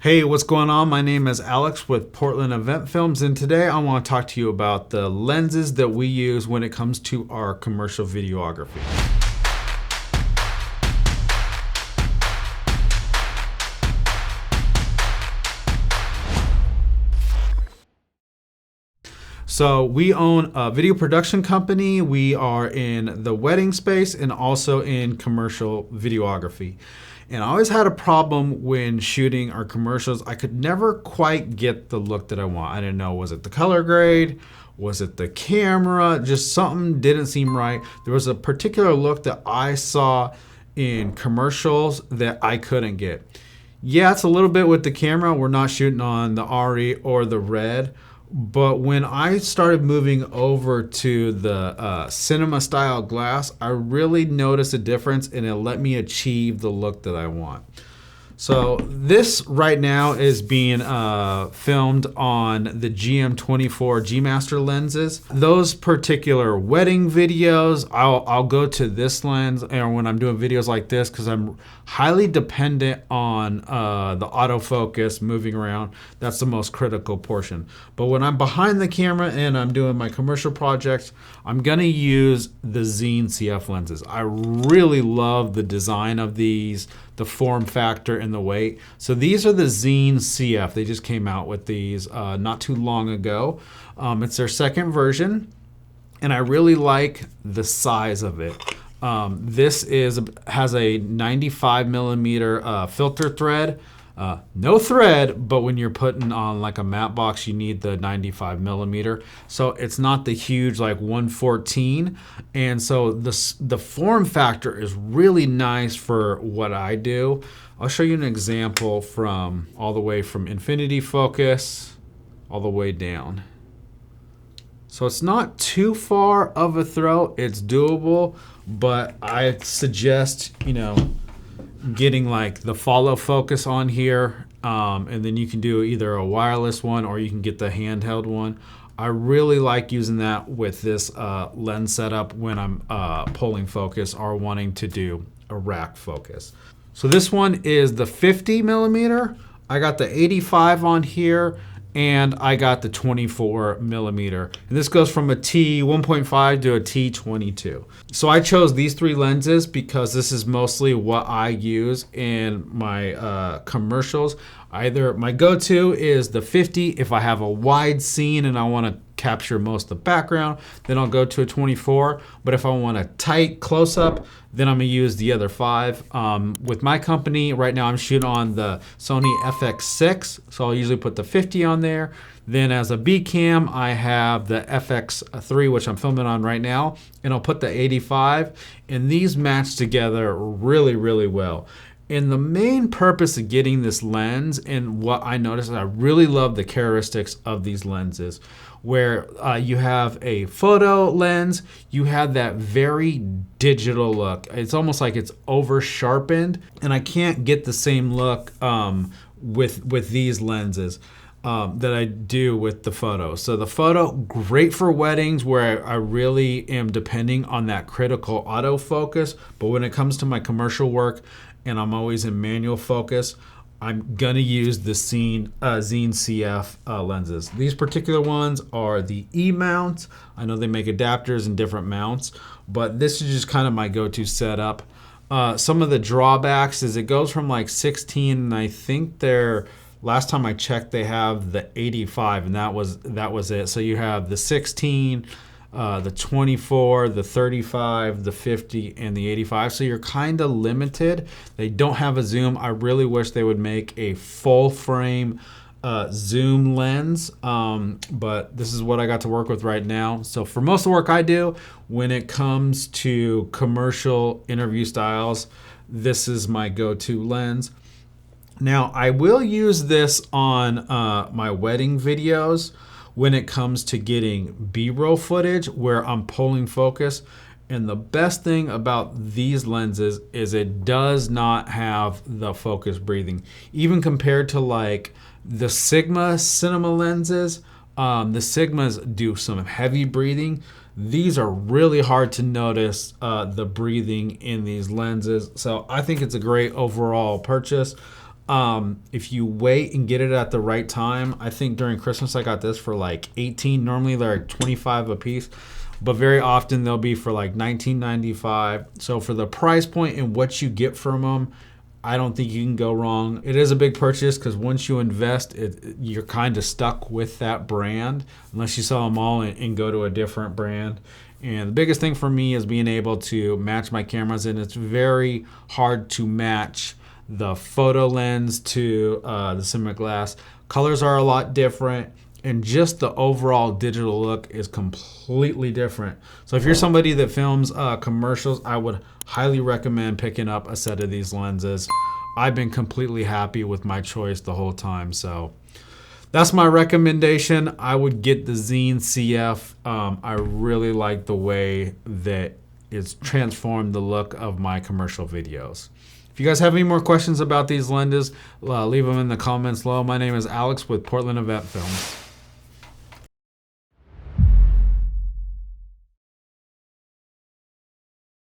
Hey, what's going on? My name is Alex with Portland Event Films, and today I want to talk to you about the lenses that we use when it comes to our commercial videography. So we own a video production company. We are in the wedding space and also in commercial videography. And I always had a problem when shooting our commercials. I could never quite get the look that I want. I didn't know, was it the color grade? Was it the camera? Just something didn't seem right. There was a particular look that I saw in commercials that I couldn't get. Yeah, it's a little bit with the camera. We're not shooting on the RE or the red. But when I started moving over to the cinema style glass, I really noticed a difference and it let me achieve the look that I want. So this right now is being filmed on the GM 24 G Master lenses. Those particular wedding videos, I'll go to this lens, and when I'm doing videos like this, because I'm highly dependent on the autofocus moving around. That's the most critical portion. But when I'm behind the camera and I'm doing my commercial projects, I'm gonna use the Xeen CF lenses. I really love the design of these, the form factor and the weight. So these are the Xeen CF. They just came out with these not too long ago. It's their second version, and I really like the size of it. This has a 95 millimeter filter thread. No thread, but when you're putting on like a matte box, you need the 95 millimeter. So it's not the huge like 114. And so the form factor is really nice for what I do. I'll show you an example from all the way from infinity focus all the way down. So it's not too far of a throw, it's doable, but I suggest, getting like the follow focus on here, and then you can do either a wireless one or you can get the handheld one. I really like using that with this lens setup when I'm pulling focus or wanting to do a rack focus. So this one is the 50 millimeter. I got the 85 on here, and I got the 24 millimeter. And this goes from a T1.5 to a T22. So I chose these three lenses because this is mostly what I use in my commercials. Either my go-to is the 50 if I have a wide scene and I want to capture most of the background, then I'll go to a 24. But if I want a tight close-up, then I'm gonna use the other 5. With my company, right now I'm shooting on the Sony FX6, so I'll usually put the 50 on there. Then as a B cam, I have the FX3, which I'm filming on right now, and I'll put the 85, and these match together really, really well. And the main purpose of getting this lens, and what I noticed, is I really love the characteristics of these lenses, where you have a photo lens, you have that very digital look. It's almost like it's over sharpened, and I can't get the same look with these lenses that I do with the photo. So the photo, great for weddings where I really am depending on that critical autofocus, but when it comes to my commercial work, and I'm always in manual focus, I'm gonna use the Xeen CF lenses. These particular ones are the E mounts. I know they make adapters and different mounts, but this is just kind of my go-to setup. Some of the drawbacks is it goes from like 16, and I think last time I checked, they have the 85, and that was it. So you have the 16, the 24, the 35, the 50, and the 85. So you're kind of limited. They don't have a zoom. I really wish they would make a full frame zoom lens, but this is what I got to work with right now. So for most of the work I do, when it comes to commercial interview styles, this is my go-to lens. Now, I will use this on my wedding videos when it comes to getting B-roll footage where I'm pulling focus. And the best thing about these lenses is it does not have the focus breathing. Even compared to like the Sigma cinema lenses, the Sigmas do some heavy breathing. These are really hard to notice the breathing in these lenses. So I think it's a great overall purchase. If you wait and get it at the right time, I think during Christmas I got this for like 18. Normally they're like 25 a piece, but very often they'll be for like $19.95. So for the price point and what you get from them, I don't think you can go wrong. It is a big purchase because once you invest, you're kind of stuck with that brand unless you sell them all and go to a different brand. And the biggest thing for me is being able to match my cameras, and it's very hard to match the photo lens to the cinema glass. Colors are a lot different, and just the overall digital look is completely different. So if you're somebody that films commercials, I would highly recommend picking up a set of these lenses. I've been completely happy with my choice the whole time. So that's my recommendation. I would get the Xeen CF. I really like the way that it's transformed the look of my commercial videos. If you guys have any more questions about these lenses, leave them in the comments below. My name is Alex with Portland Event Films.